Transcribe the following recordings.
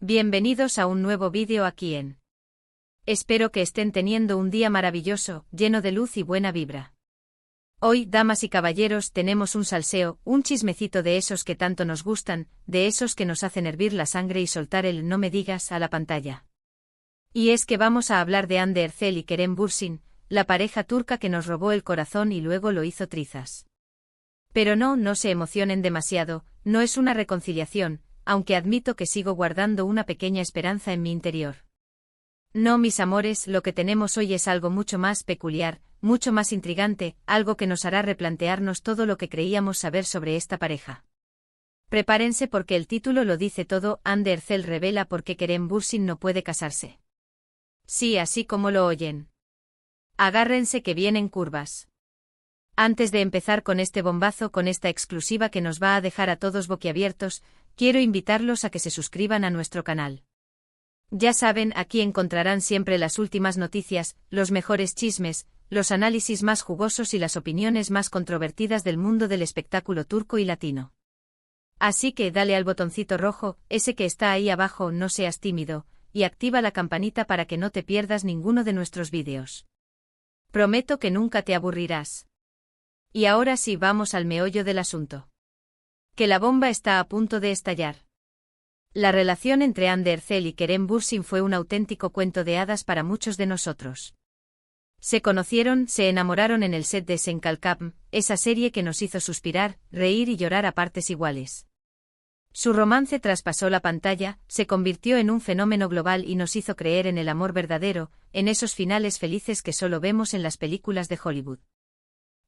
Bienvenidos a un nuevo vídeo aquí en. Espero que estén teniendo un día maravilloso, lleno de luz y buena vibra. Hoy, damas y caballeros, tenemos un salseo, un chismecito de esos que tanto nos gustan, de esos que nos hacen hervir la sangre y soltar el no me digas a la pantalla. Y es que vamos a hablar de Hande Erçel y Kerem Bürsin, la pareja turca que nos robó el corazón y luego lo hizo trizas. Pero no se emocionen demasiado, no es una reconciliación, aunque admito que sigo guardando una pequeña esperanza en mi interior. No, mis amores, lo que tenemos hoy es algo mucho más peculiar, mucho más intrigante, algo que nos hará replantearnos todo lo que creíamos saber sobre esta pareja. Prepárense porque el título lo dice todo. Hande Erçel revela por qué Kerem Bürsin no puede casarse. Sí, así como lo oyen. Agárrense que vienen curvas. Antes de empezar con este bombazo, con esta exclusiva que nos va a dejar a todos boquiabiertos, quiero invitarlos a que se suscriban a nuestro canal. Ya saben, aquí encontrarán siempre las últimas noticias, los mejores chismes, los análisis más jugosos y las opiniones más controvertidas del mundo del espectáculo turco y latino. Así que dale al botoncito rojo, ese que está ahí abajo, no seas tímido, y activa la campanita para que no te pierdas ninguno de nuestros vídeos. Prometo que nunca te aburrirás. Y ahora sí, vamos al meollo del asunto. Que la bomba está a punto de estallar. La relación entre Hande Erçel y Kerem Bürsin fue un auténtico cuento de hadas para muchos de nosotros. Se conocieron, se enamoraron en el set de Sen Kalkam, esa serie que nos hizo suspirar, reír y llorar a partes iguales. Su romance traspasó la pantalla, se convirtió en un fenómeno global y nos hizo creer en el amor verdadero, en esos finales felices que solo vemos en las películas de Hollywood.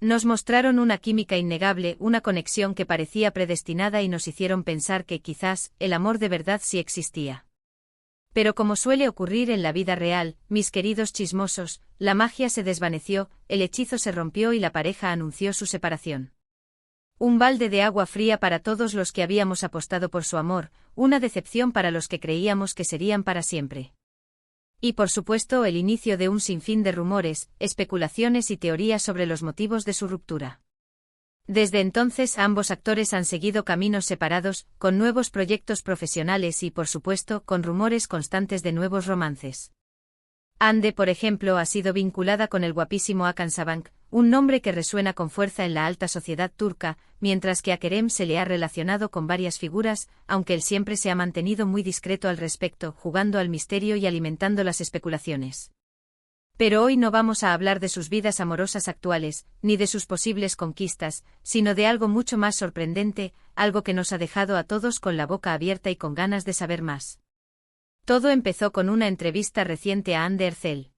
Nos mostraron una química innegable, una conexión que parecía predestinada y nos hicieron pensar que quizás el amor de verdad sí existía. Pero como suele ocurrir en la vida real, mis queridos chismosos, la magia se desvaneció, el hechizo se rompió y la pareja anunció su separación. Un balde de agua fría para todos los que habíamos apostado por su amor, una decepción para los que creíamos que serían para siempre. Y por supuesto el inicio de un sinfín de rumores, especulaciones y teorías sobre los motivos de su ruptura. Desde entonces ambos actores han seguido caminos separados, con nuevos proyectos profesionales y por supuesto con rumores constantes de nuevos romances. Hande, por ejemplo, ha sido vinculada con el guapísimo Hakan Sabank, un nombre que resuena con fuerza en la alta sociedad turca, mientras que a Kerem se le ha relacionado con varias figuras, aunque él siempre se ha mantenido muy discreto al respecto, jugando al misterio y alimentando las especulaciones. Pero hoy no vamos a hablar de sus vidas amorosas actuales, ni de sus posibles conquistas, sino de algo mucho más sorprendente, algo que nos ha dejado a todos con la boca abierta y con ganas de saber más. Todo empezó con una entrevista reciente a Hande Erçel.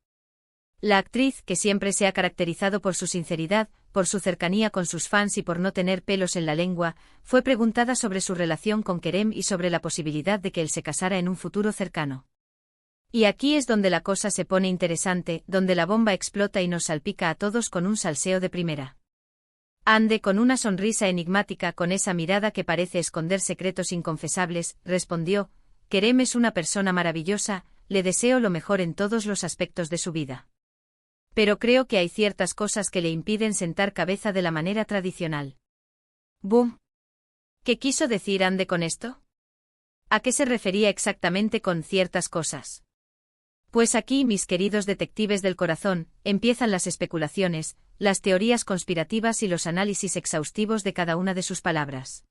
La actriz, que siempre se ha caracterizado por su sinceridad, por su cercanía con sus fans y por no tener pelos en la lengua, fue preguntada sobre su relación con Kerem y sobre la posibilidad de que él se casara en un futuro cercano. Y aquí es donde la cosa se pone interesante, donde la bomba explota y nos salpica a todos con un salseo de primera. Hande, con una sonrisa enigmática, con esa mirada que parece esconder secretos inconfesables, respondió: Kerem es una persona maravillosa, le deseo lo mejor en todos los aspectos de su vida. Pero creo que hay ciertas cosas que le impiden sentar cabeza de la manera tradicional. ¡Bum! ¿Qué quiso decir Hande con esto? ¿A qué se refería exactamente con ciertas cosas? Pues aquí, mis queridos detectives del corazón, empiezan las especulaciones, las teorías conspirativas y los análisis exhaustivos de cada una de sus palabras.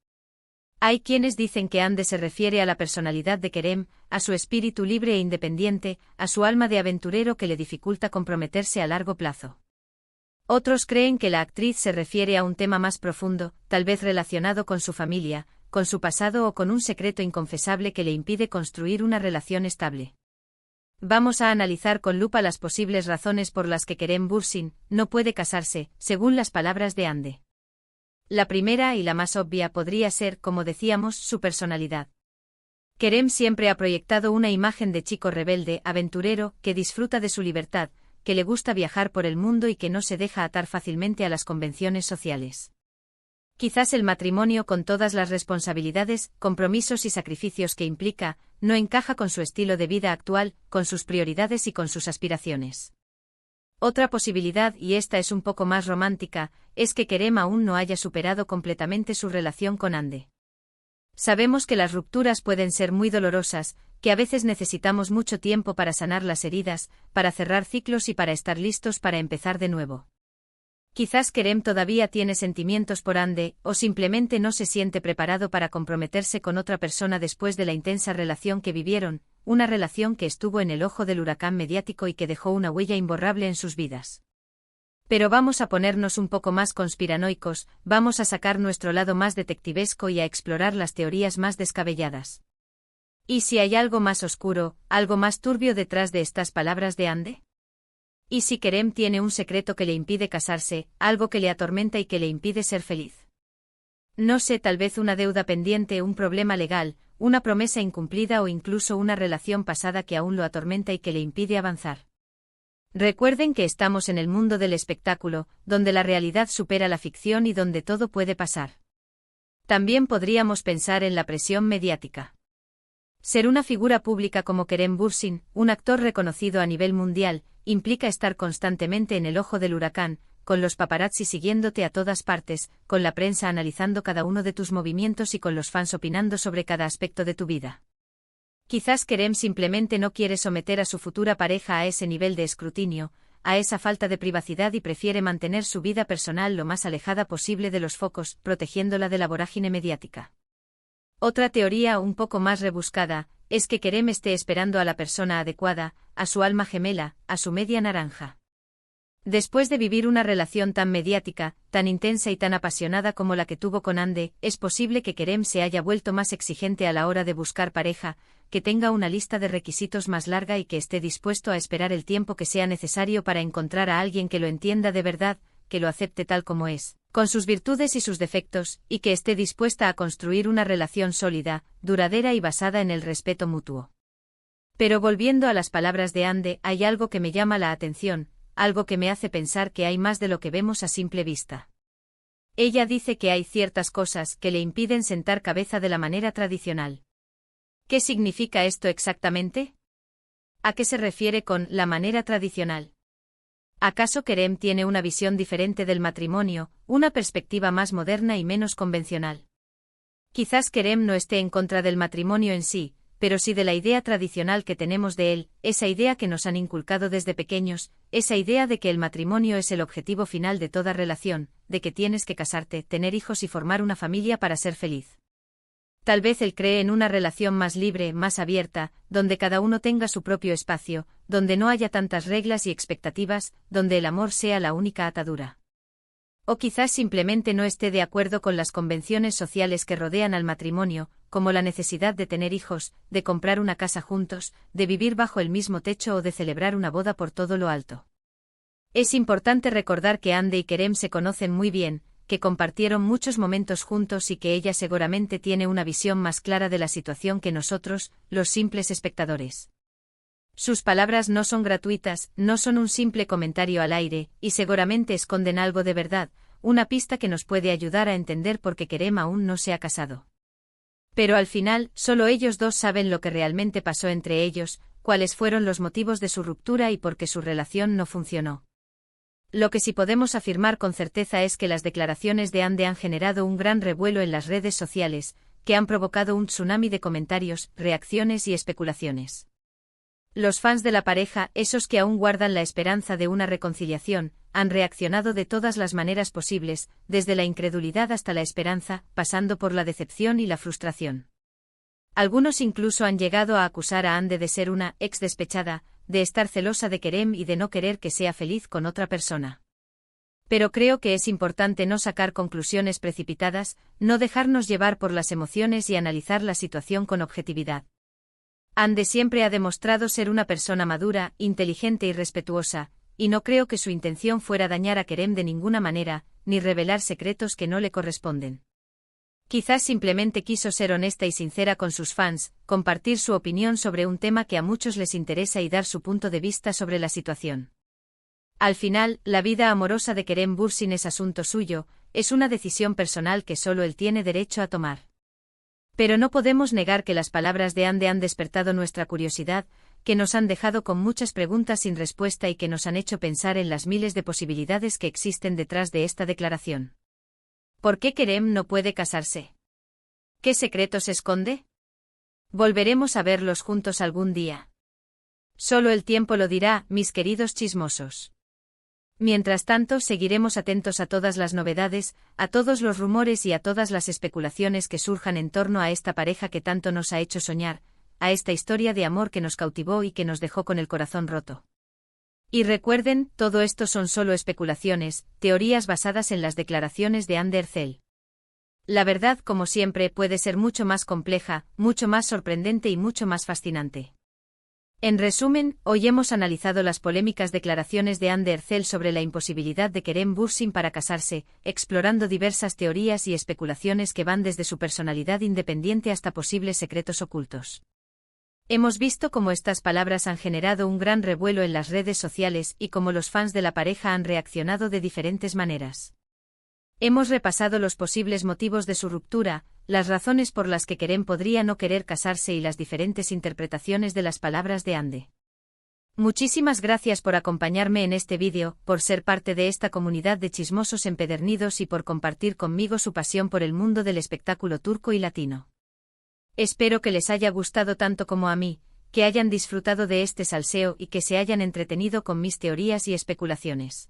Hay quienes dicen que Hande se refiere a la personalidad de Kerem, a su espíritu libre e independiente, a su alma de aventurero que le dificulta comprometerse a largo plazo. Otros creen que la actriz se refiere a un tema más profundo, tal vez relacionado con su familia, con su pasado o con un secreto inconfesable que le impide construir una relación estable. Vamos a analizar con lupa las posibles razones por las que Kerem Bürsin no puede casarse, según las palabras de Hande. La primera y la más obvia podría ser, como decíamos, su personalidad. Kerem siempre ha proyectado una imagen de chico rebelde, aventurero, que disfruta de su libertad, que le gusta viajar por el mundo y que no se deja atar fácilmente a las convenciones sociales. Quizás el matrimonio, con todas las responsabilidades, compromisos y sacrificios que implica, no encaja con su estilo de vida actual, con sus prioridades y con sus aspiraciones. Otra posibilidad, y esta es un poco más romántica, es que Kerem aún no haya superado completamente su relación con Hande. Sabemos que las rupturas pueden ser muy dolorosas, que a veces necesitamos mucho tiempo para sanar las heridas, para cerrar ciclos y para estar listos para empezar de nuevo. Quizás Kerem todavía tiene sentimientos por Ande, o simplemente no se siente preparado para comprometerse con otra persona después de la intensa relación que vivieron, una relación que estuvo en el ojo del huracán mediático y que dejó una huella imborrable en sus vidas. Pero vamos a ponernos un poco más conspiranoicos, vamos a sacar nuestro lado más detectivesco y a explorar las teorías más descabelladas. ¿Y si hay algo más oscuro, algo más turbio detrás de estas palabras de Ande? ¿Y si Kerem tiene un secreto que le impide casarse, algo que le atormenta y que le impide ser feliz? No sé, tal vez una deuda pendiente, un problema legal, una promesa incumplida o incluso una relación pasada que aún lo atormenta y que le impide avanzar. Recuerden que estamos en el mundo del espectáculo, donde la realidad supera la ficción y donde todo puede pasar. También podríamos pensar en la presión mediática. Ser una figura pública como Kerem Bürsin, un actor reconocido a nivel mundial, implica estar constantemente en el ojo del huracán, con los paparazzi siguiéndote a todas partes, con la prensa analizando cada uno de tus movimientos y con los fans opinando sobre cada aspecto de tu vida. Quizás Kerem simplemente no quiere someter a su futura pareja a ese nivel de escrutinio, a esa falta de privacidad y prefiere mantener su vida personal lo más alejada posible de los focos, protegiéndola de la vorágine mediática. Otra teoría un poco más rebuscada, es que Kerem esté esperando a la persona adecuada, a su alma gemela, a su media naranja. Después de vivir una relación tan mediática, tan intensa y tan apasionada como la que tuvo con Ande, es posible que Kerem se haya vuelto más exigente a la hora de buscar pareja, que tenga una lista de requisitos más larga y que esté dispuesto a esperar el tiempo que sea necesario para encontrar a alguien que lo entienda de verdad, que lo acepte tal como es, con sus virtudes y sus defectos, y que esté dispuesta a construir una relación sólida, duradera y basada en el respeto mutuo. Pero volviendo a las palabras de Ande, hay algo que me llama la atención, algo que me hace pensar que hay más de lo que vemos a simple vista. Ella dice que hay ciertas cosas que le impiden sentar cabeza de la manera tradicional. ¿Qué significa esto exactamente? ¿A qué se refiere con la manera tradicional? ¿Acaso Kerem tiene una visión diferente del matrimonio, una perspectiva más moderna y menos convencional? Quizás Kerem no esté en contra del matrimonio en sí, pero sí de la idea tradicional que tenemos de él, esa idea que nos han inculcado desde pequeños, esa idea de que el matrimonio es el objetivo final de toda relación, de que tienes que casarte, tener hijos y formar una familia para ser feliz. Tal vez él cree en una relación más libre, más abierta, donde cada uno tenga su propio espacio, donde no haya tantas reglas y expectativas, donde el amor sea la única atadura. O quizás simplemente no esté de acuerdo con las convenciones sociales que rodean al matrimonio, como la necesidad de tener hijos, de comprar una casa juntos, de vivir bajo el mismo techo o de celebrar una boda por todo lo alto. Es importante recordar que Ande y Kerem se conocen muy bien, que compartieron muchos momentos juntos y que ella seguramente tiene una visión más clara de la situación que nosotros, los simples espectadores. Sus palabras no son gratuitas, no son un simple comentario al aire, y seguramente esconden algo de verdad, una pista que nos puede ayudar a entender por qué Kerem aún no se ha casado. Pero al final, solo ellos dos saben lo que realmente pasó entre ellos, cuáles fueron los motivos de su ruptura y por qué su relación no funcionó. Lo que sí podemos afirmar con certeza es que las declaraciones de Ande han generado un gran revuelo en las redes sociales, que han provocado un tsunami de comentarios, reacciones y especulaciones. Los fans de la pareja, esos que aún guardan la esperanza de una reconciliación, han reaccionado de todas las maneras posibles, desde la incredulidad hasta la esperanza, pasando por la decepción y la frustración. Algunos incluso han llegado a acusar a Ande de ser una ex despechada, de estar celosa de Kerem y de no querer que sea feliz con otra persona. Pero creo que es importante no sacar conclusiones precipitadas, no dejarnos llevar por las emociones y analizar la situación con objetividad. Ande siempre ha demostrado ser una persona madura, inteligente y respetuosa, y no creo que su intención fuera dañar a Kerem de ninguna manera, ni revelar secretos que no le corresponden. Quizás simplemente quiso ser honesta y sincera con sus fans, compartir su opinión sobre un tema que a muchos les interesa y dar su punto de vista sobre la situación. Al final, la vida amorosa de Kerem Bürsin es asunto suyo, es una decisión personal que solo él tiene derecho a tomar. Pero no podemos negar que las palabras de Ande han despertado nuestra curiosidad, que nos han dejado con muchas preguntas sin respuesta y que nos han hecho pensar en las miles de posibilidades que existen detrás de esta declaración. ¿Por qué Kerem no puede casarse? ¿Qué secreto se esconde? Volveremos a verlos juntos algún día. Solo el tiempo lo dirá, mis queridos chismosos. Mientras tanto, seguiremos atentos a todas las novedades, a todos los rumores y a todas las especulaciones que surjan en torno a esta pareja que tanto nos ha hecho soñar, a esta historia de amor que nos cautivó y que nos dejó con el corazón roto. Y recuerden, todo esto son solo especulaciones, teorías basadas en las declaraciones de Ander Zell. La verdad, como siempre, puede ser mucho más compleja, mucho más sorprendente y mucho más fascinante. En resumen, hoy hemos analizado las polémicas declaraciones de Ander Zell sobre la imposibilidad de Kerem Bürsin para casarse, explorando diversas teorías y especulaciones que van desde su personalidad independiente hasta posibles secretos ocultos. Hemos visto cómo estas palabras han generado un gran revuelo en las redes sociales y cómo los fans de la pareja han reaccionado de diferentes maneras. Hemos repasado los posibles motivos de su ruptura, las razones por las que Kerem podría no querer casarse y las diferentes interpretaciones de las palabras de Ande. Muchísimas gracias por acompañarme en este vídeo, por ser parte de esta comunidad de chismosos empedernidos y por compartir conmigo su pasión por el mundo del espectáculo turco y latino. Espero que les haya gustado tanto como a mí, que hayan disfrutado de este salseo y que se hayan entretenido con mis teorías y especulaciones.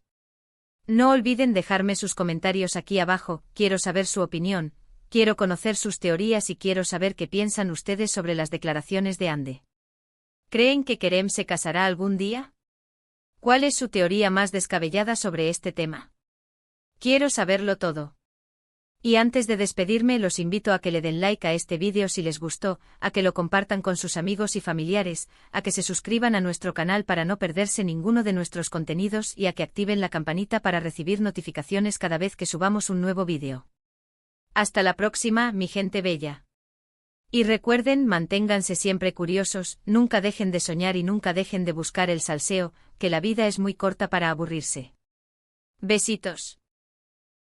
No olviden dejarme sus comentarios aquí abajo, quiero saber su opinión, quiero conocer sus teorías y quiero saber qué piensan ustedes sobre las declaraciones de Ande. ¿Creen que Kerem se casará algún día? ¿Cuál es su teoría más descabellada sobre este tema? Quiero saberlo todo. Y antes de despedirme, los invito a que le den like a este vídeo si les gustó, a que lo compartan con sus amigos y familiares, a que se suscriban a nuestro canal para no perderse ninguno de nuestros contenidos y a que activen la campanita para recibir notificaciones cada vez que subamos un nuevo vídeo. Hasta la próxima, mi gente bella. Y recuerden, manténganse siempre curiosos, nunca dejen de soñar y nunca dejen de buscar el salseo, que la vida es muy corta para aburrirse. Besitos.